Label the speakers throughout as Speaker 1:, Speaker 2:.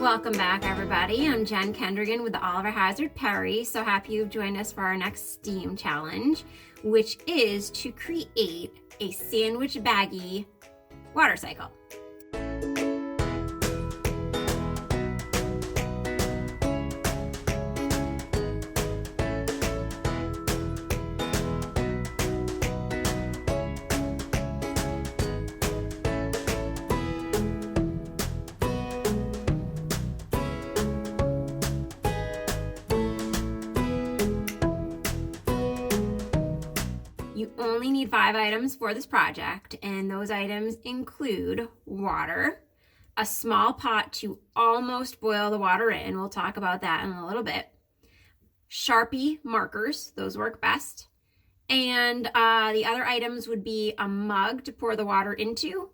Speaker 1: Welcome back, everybody. I'm Jen Kendrigan with the OHPRI. So happy you've joined us for our next STEAM challenge, which is to create a sandwich baggie water cycle. You only need 5 items for this project, and those items include water, a small pot to almost boil the water in, we'll talk about that in a little bit, Sharpie markers, those work best, and the other items would be a mug to pour the water into,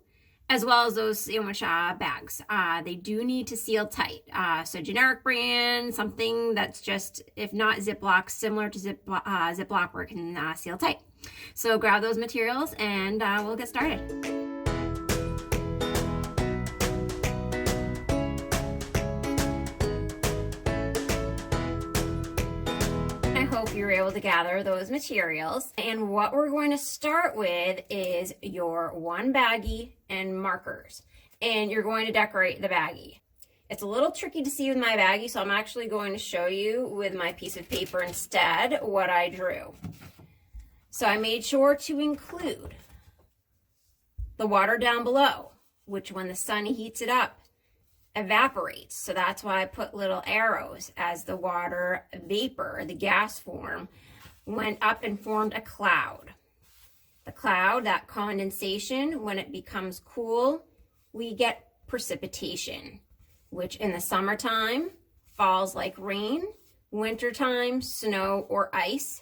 Speaker 1: as well as those sandwich bags. They do need to seal tight. So generic brand, something that's just, if not Ziploc, similar to Ziploc where it can seal tight. So grab those materials and we'll get started. I hope you're able to gather those materials. And what we're going to start with is your one baggie and markers. And you're going to decorate the baggie. It's a little tricky to see with my baggie, so I'm actually going to show you with my piece of paper instead what I drew. So I made sure to include the water down below, which when the sun heats it up, evaporates. So that's why I put little arrows as the water vapor, the gas form, went up and formed a cloud. The cloud, that condensation, when it becomes cool, we get precipitation, which in the summertime falls like rain, wintertime, snow or ice.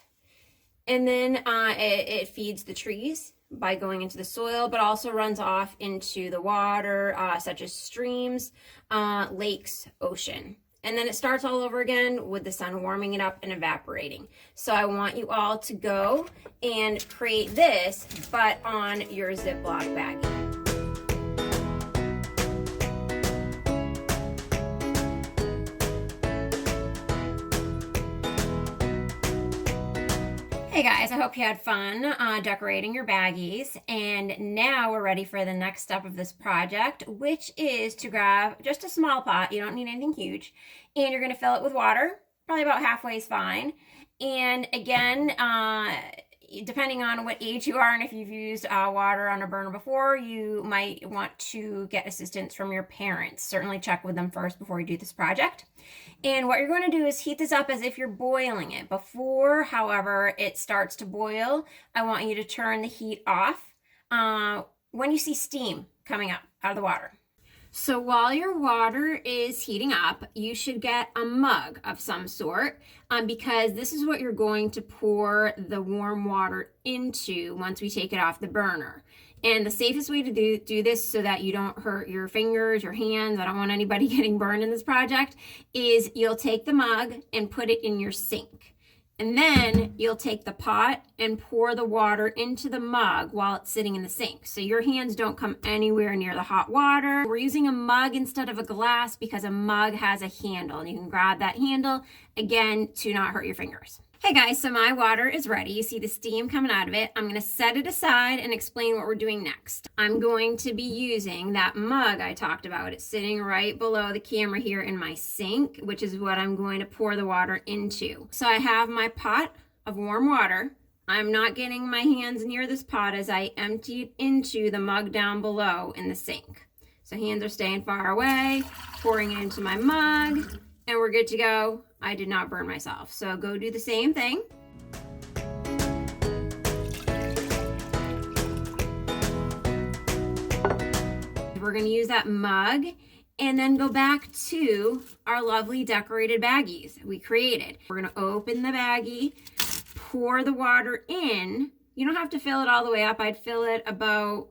Speaker 1: And then it feeds the trees by going into the soil, but also runs off into the water, such as streams, lakes, ocean. And then it starts all over again with the sun warming it up and evaporating. So I want you all to go and create this, but on your Ziploc baggie. Hey guys, I hope you had fun decorating your baggies, and now we're ready for the next step of this project, which is to grab just a small pot. You don't need anything huge, and you're going to fill it with water. Probably about halfway is fine. And again, depending on what age you are and if you've used water on a burner before, you might want to get assistance from your parents. Certainly check with them first before you do this project. And what you're going to do is heat this up as if you're boiling it. Before, however, it starts to boil, I want you to turn the heat off when you see steam coming up out of the water. So while your water is heating up, you should get a mug of some sort because this is what you're going to pour the warm water into once we take it off the burner. And the safest way to do this so that you don't hurt your fingers, your hands, I don't want anybody getting burned in this project, is you'll take the mug and put it in your sink. And then you'll take the pot and pour the water into the mug while it's sitting in the sink. So your hands don't come anywhere near the hot water. We're using a mug instead of a glass because a mug has a handle, and you can grab that handle, again, to not hurt your fingers. Hey guys, so my water is ready. You see the steam coming out of it. I'm going to set it aside and explain what we're doing next. I'm going to be using that mug I talked about. It's sitting right below the camera here in my sink, which is what I'm going to pour the water into. So I have my pot of warm water. I'm not getting my hands near this pot as I empty it into the mug down below in the sink. So hands are staying far away, pouring it into my mug, and we're good to go. I did not burn myself. So go do the same thing. We're going to use that mug and then go back to our lovely decorated baggies we created. We're going to open the baggie, pour the water in. You don't have to fill it all the way up. I'd fill it about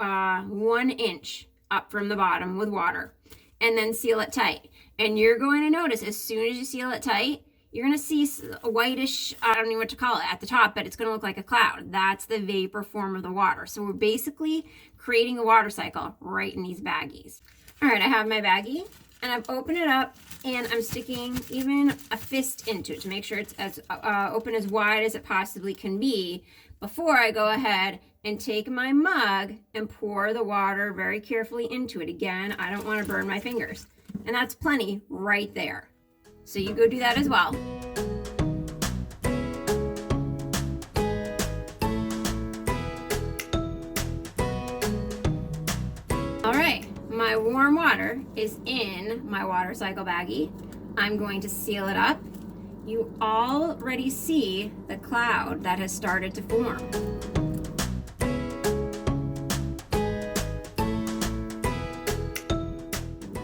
Speaker 1: 1 inch up from the bottom with water, and then seal it tight. And you're going to notice as soon as you seal it tight, you're going to see a whitish, I don't know what to call it, at the top, but it's going to look like a cloud. That's the vapor form of the water. So we're basically creating a water cycle right in these baggies. All right, I have my baggie. And I've opened it up and I'm sticking even a fist into it to make sure it's as open as wide as it possibly can be before I go ahead and take my mug and pour the water very carefully into it. Again, I don't want to burn my fingers. And that's plenty right there. So you go do that as well. All right, my warm water is in my water cycle baggie. I'm going to seal it up. You already see the cloud that has started to form.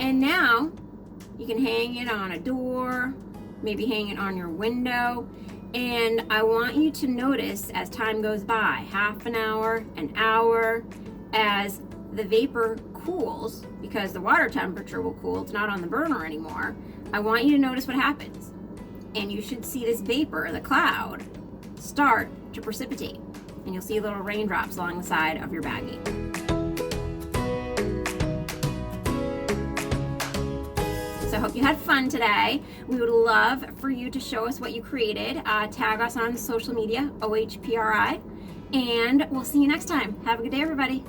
Speaker 1: And now you can hang it on a door, maybe hang it on your window. And I want you to notice as time goes by, half an hour, an hour, as the vapor cools, because the water temperature will cool, it's not on the burner anymore. I want you to notice what happens. And you should see this vapor, the cloud, start to precipitate. And you'll see little raindrops along the side of your baggie. So I hope you had fun today. We would love for you to show us what you created. Tag us on social media, OHPRI. And we'll see you next time. Have a good day, everybody.